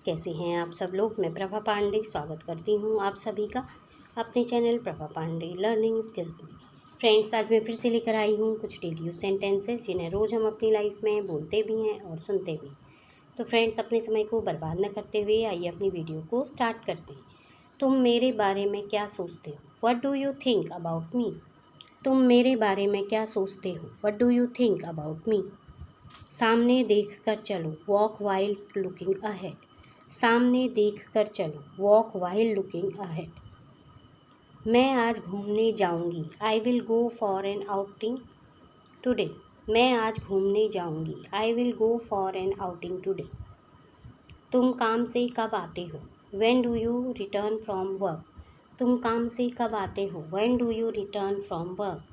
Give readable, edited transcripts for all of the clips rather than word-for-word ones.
कैसे हैं आप सब लोग। मैं प्रभा पांडे स्वागत करती हूं आप सभी का अपने channel Prabha Pandey learning skills में। फ्रेंड्स, आज मैं फिर से लेकर आई हूं कुछ डेली यूज सेंटेंसेस जिन्हें रोज़ हम अपनी लाइफ में बोलते भी हैं और सुनते भी। तो फ्रेंड्स, अपने समय को बर्बाद न करते हुए आइए अपनी वीडियो को स्टार्ट करते हैं। तुम मेरे बारे में क्या सोचते हो? What do you think about me? तुम मेरे बारे में क्या सोचते हो? What do you think about me? सामने देख कर चलो, वॉक वाइल लुकिंग अहेड। सामने देख कर चलो, वॉक वाइल लुकिंग अहेड। मैं आज घूमने जाऊंगी, I will go for an outing today. मैं आज घूमने जाऊंगी, I will go for an outing today. तुम काम से कब आते हो? When do you return from work. तुम काम से कब आते हो? When do you return from work.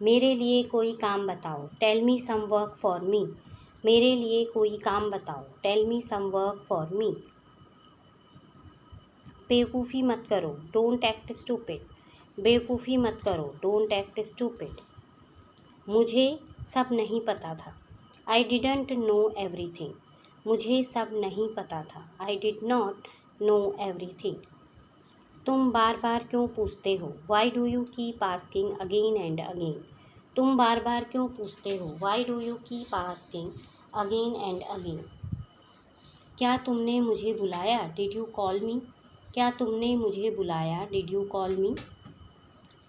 मेरे लिए कोई काम बताओ, tell me some work for me. मेरे लिए कोई काम बताओ, tell me some work for me. बेवकूफ़ी मत करो, डोंट एक्ट स्टूपिड। बेवकूफ़ी मत करो, डोंट एक्ट स्टूपिड। मुझे सब नहीं पता था, आई डिडंट नो एवरीथिंग। मुझे सब नहीं पता था, I did not know everything. तुम बार बार क्यों पूछते हो? Why do you keep asking again and again. तुम बार बार क्यों पूछते हो? Why do you keep asking again and again. क्या तुमने मुझे बुलाया? डिड यू कॉल मी। क्या तुमने मुझे बुलाया? डिड यू कॉल मी।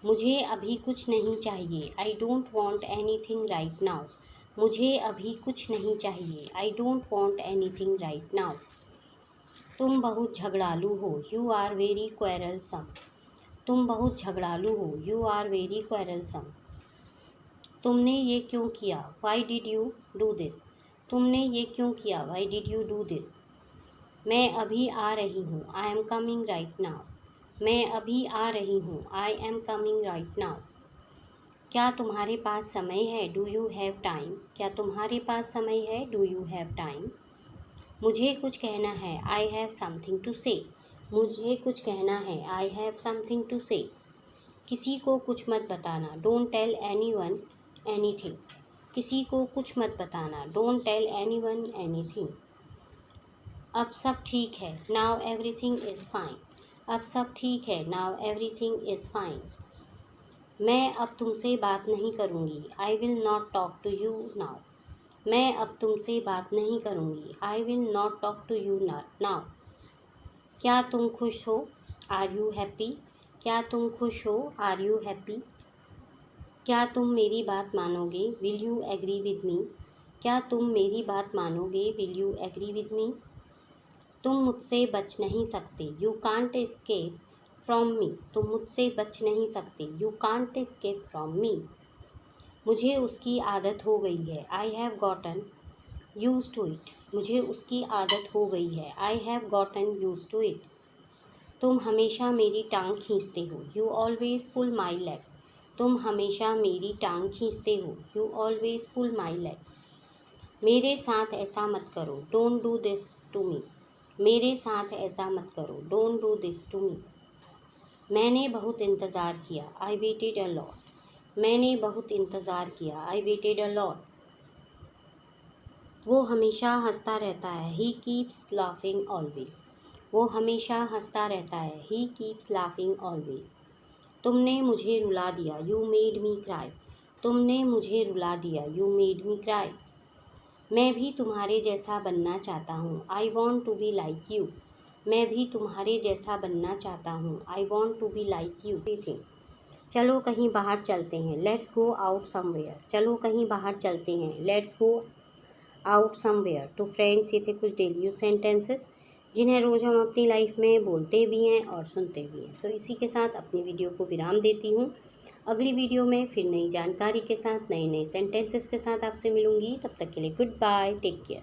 मुझे अभी कुछ नहीं चाहिए, I don't want anything right now. मुझे अभी कुछ नहीं चाहिए, I don't want anything right now. तुम बहुत झगड़ालू हो, यू आर वेरी क्वेरलसम। तुम बहुत झगड़ालू हो, यू आर वेरी क्वेरलसम। तुमने ये क्यों किया? Why did you do this. तुमने ये क्यों किया? Why did you do this. मैं अभी आ रही हूँ, I am coming right now. मैं अभी आ रही हूँ, I am coming right now. क्या तुम्हारे पास समय है? Do you have time. क्या तुम्हारे पास समय है? Do you have time. मुझे कुछ कहना है, आई हैव समथिंग टू से। मुझे कुछ कहना है, आई हैव समथिंग टू से। किसी को कुछ मत बताना, डोंट टेल एनीवन एनीथिंग। किसी को कुछ मत बताना, डोंट टेल एनीवन एनीथिंग। अब सब ठीक है, नाउ एवरीथिंग इज़ फाइन। अब सब ठीक है, नाउ एवरीथिंग इज़ फाइन। मैं अब तुमसे बात नहीं करूँगी, I will not talk to you now. मैं अब तुमसे बात नहीं करूँगी, I will not talk to you now. क्या तुम खुश हो? Are you happy. क्या तुम खुश हो? Are you happy. क्या तुम मेरी बात मानोगे? Will you agree with me. क्या तुम मेरी बात मानोगे? Will you agree with me. तुम मुझसे बच नहीं सकते, you can't escape from me. तुम मुझसे बच नहीं सकते, you can't escape from me. मुझे उसकी आदत हो गई है, I have gotten use to it. मुझे उसकी आदत हो गई है, I have gotten use to it. तुम हमेशा मेरी टांग खींचते हो, you always pull my leg. तुम हमेशा मेरी टांग खींचते हो, you always pull my leg. मेरे साथ ऐसा मत करो, don't do this to me. मेरे साथ ऐसा मत करो, don't do this to me. मैंने बहुत इंतज़ार किया, आई वेटेड अ लॉट। मैंने बहुत इंतज़ार किया, आई वेटेड अ लॉट। वो हमेशा हंसता रहता है, ही कीप्स लाफिंग ऑलवेज। वो हमेशा हंसता रहता है, ही कीप्स लाफिंग ऑलवेज। तुमने मुझे रुला दिया, यू मेड मी क्राई। तुमने मुझे रुला दिया, यू मेड मी क्राई। मैं भी तुम्हारे जैसा बनना चाहता हूँ, I want to be like you. मैं भी तुम्हारे जैसा बनना चाहता हूँ, I want to be like you. चलो कहीं बाहर चलते हैं, लेट्स गो आउट समवेयर। चलो कहीं बाहर चलते हैं, लेट्स गो आउट समवेयर। तो फ्रेंड्स, ये थे कुछ डेली यूज सेंटेंसेस जिन्हें रोज़ हम अपनी लाइफ में बोलते भी हैं और सुनते भी हैं। तो इसी के साथ अपनी वीडियो को विराम देती हूँ। अगली वीडियो में फिर नई जानकारी के साथ, नए नए सेंटेंसेस के साथ आपसे मिलूंगी। तब तक के लिए गुड बाय, टेक केयर।